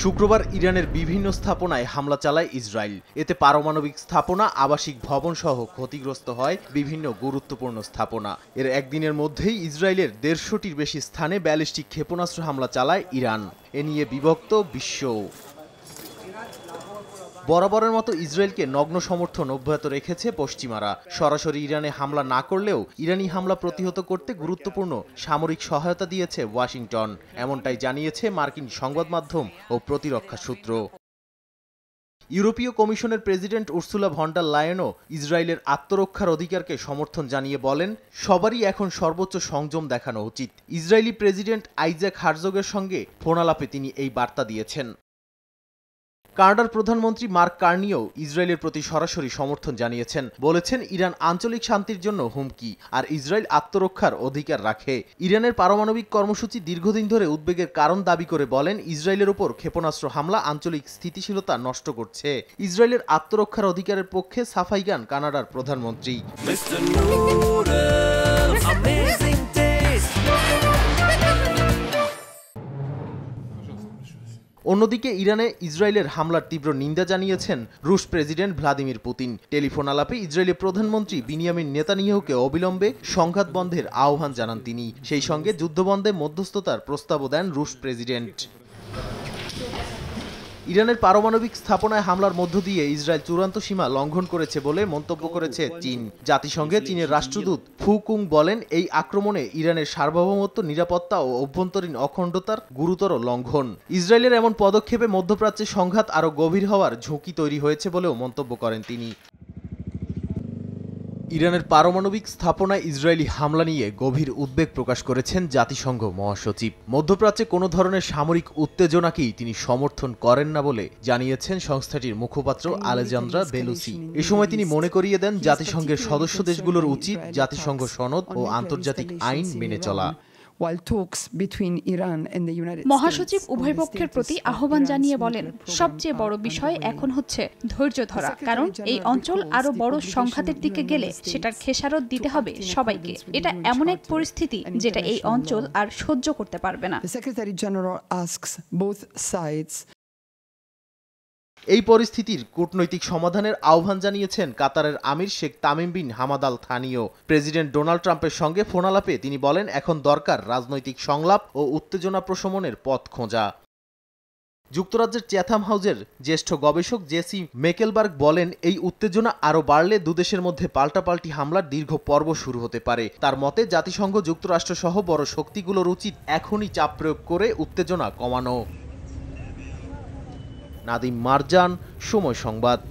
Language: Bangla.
শুক্রবার ইরানের বিভিন্ন স্থাপনায় হামলা চালায় ইসরায়েল। এতে পারমাণবিক স্থাপনা, আবাসিক ভবন সহ ক্ষতিগ্রস্ত হয় বিভিন্ন গুরুত্বপূর্ণ স্থাপনা। এর একদিনের মধ্যেই ইসরায়েলের ১৫০টির বেশি স্থানে ব্যালিস্টিক ক্ষেপণাস্ত্র হামলা চালায় ইরান। এ নিয়ে বিভক্ত বিশ্ব। বরাবরের মতো ইসরায়েলকে নগ্ন সমর্থন অব্যাহত রেখেছে পশ্চিমারা। সরাসরি ইরানে হামলা না করলেও ইরানি হামলা প্রতিহত করতে গুরুত্বপূর্ণ সামরিক সহায়তা দিয়েছে ওয়াশিংটন। এমনটাই জানিয়েছে মার্কিন সংবাদ মাধ্যম ও প্রতিরক্ষা সূত্র। ইউরোপীয় কমিশনের প্রেসিডেন্ট উর্সুলা ভন ডার লায়েনও ইসরায়েলের আত্মরক্ষার অধিকারকে সমর্থন জানিয়ে বলেন, সবারই এখন সর্বোচ্চ সংযম দেখানো উচিত। ইসরায়েলি প্রেসিডেন্ট আইজ্যাক হারজগের সঙ্গে ফোনালাপে তিনি এই বার্তা দিয়েছেন। কানাডার প্রধানমন্ত্রী মার্ক কার্নিও ইসরায়েলের প্রতি সরাসরি সমর্থন জানিয়েছেন। বলেছেন, ইরান আঞ্চলিক শান্তির জন্য হুমকি, আর ইসরায়েল আত্মরক্ষার অধিকার রাখে। ইরানের পারমাণবিক কর্মসূচি দীর্ঘদিন ধরে উদ্বেগের কারণ দাবি করে বলেন, ইসরায়েলের ওপর ক্ষেপণাস্ত্র হামলা আঞ্চলিক স্থিতিশীলতা নষ্ট করছে। ইসরায়েলের আত্মরক্ষার অধিকারের পক্ষে সাফাই গান কানাডার প্রধানমন্ত্রী। অন্যদিকে ইরানে ইসরায়েলের হামলার তীব্র নিন্দা জানিয়েছেন রুশ প্রেসিডেন্ট ভ্লাদিমির পুতিন। টেলিফোন আলাপে ইসরায়েলের প্রধানমন্ত্রী বিনিয়ামিন নেতানিয়াহুকে অবিলম্বে সংঘাত বন্ধের আহ্বান জানান তিনি। সেই সঙ্গে যুদ্ধবন্ধে মধ্যস্থতার প্রস্তাবও দেন রুশ প্রেসিডেন্ট। ইরানের পারমাণবিক স্থাপনায় হামলার মধ্য দিয়ে ইসরায়েল চূড়ান্ত সীমা লঙ্ঘন করেছে বলে মন্তব্য করেছে চীন। জাতিসংঘে চীনের রাষ্ট্রদূত ফু কুং বলেন, এই আক্রমণে ইরানের সার্বভৌমত্ব, নিরাপত্তা ও অভ্যন্তরীণ অখণ্ডতার গুরুতর লঙ্ঘন। ইসরায়েলের এমন পদক্ষেপে মধ্যপ্রাচ্যে সংঘাত আরও গভীর হওয়ার ঝুঁকি তৈরি হয়েছে বলেও মন্তব্য করেন তিনি। ইরানের পারমাণবিক স্থাপনায় ইসরায়েলি হামলা নিয়ে গভীর উদ্বেগ প্রকাশ করেছেন জাতিসংঘ মহাসচিব। মধ্যপ্রাচ্যে কোনো ধরনের সামরিক উত্তেজনাকেই তিনি সমর্থন করেন না বলে জানিয়েছেন সংস্থাটির মুখপাত্র আলেজান্দ্রা বেলুসি। এ সময় তিনি মনে করিয়ে দেন, জাতিসংঘের সদস্য দেশগুলোর উচিত জাতিসংঘ সনদ ও আন্তর্জাতিক আইন মেনে চলা। মহাসচিব উভয় পক্ষের প্রতি আহ্বান জানিয়ে বলেন, সবচেয়ে বড় বিষয় এখন হচ্ছে ধৈর্য ধরা, কারণ এই অঞ্চল আরো বড় সংঘাতের দিকে গেলে সেটার খেসারত দিতে হবে সবাইকে। এটা এমন এক পরিস্থিতি যেটা এই অঞ্চল আর সহ্য করতে পারবে না। এই পরিস্থিতির কূটনৈতিক সমাধানের আহ্বান জানিয়েছেন কাতারের আমির Sheikh Tamim bin Hamad Al থানিও। প্রেসিডেন্ট ডোনাল্ড ট্রাম্পের সঙ্গে ফোনালাপে তিনি বলেন, এখন দরকার রাজনৈতিক সংলাপ ও উত্তেজনা প্রশমনের পথ খোঁজা। যুক্তরাজ্যের চ্যাথাম হাউজের জ্যেষ্ঠ গবেষক জেসি মেকেলবার্গ বলেন, এই উত্তেজনা আরও বাড়লে দুদেশের মধ্যে পাল্টাপাল্টি হামলার দীর্ঘ পর্ব শুরু হতে পারে। তার মতে, জাতিসংঘ, যুক্তরাষ্ট্র সহ বড় শক্তিগুলোর উচিত এখনই চাপ প্রয়োগ করে উত্তেজনা কমানো। নাদিম মারজান, সময় সংবাদ।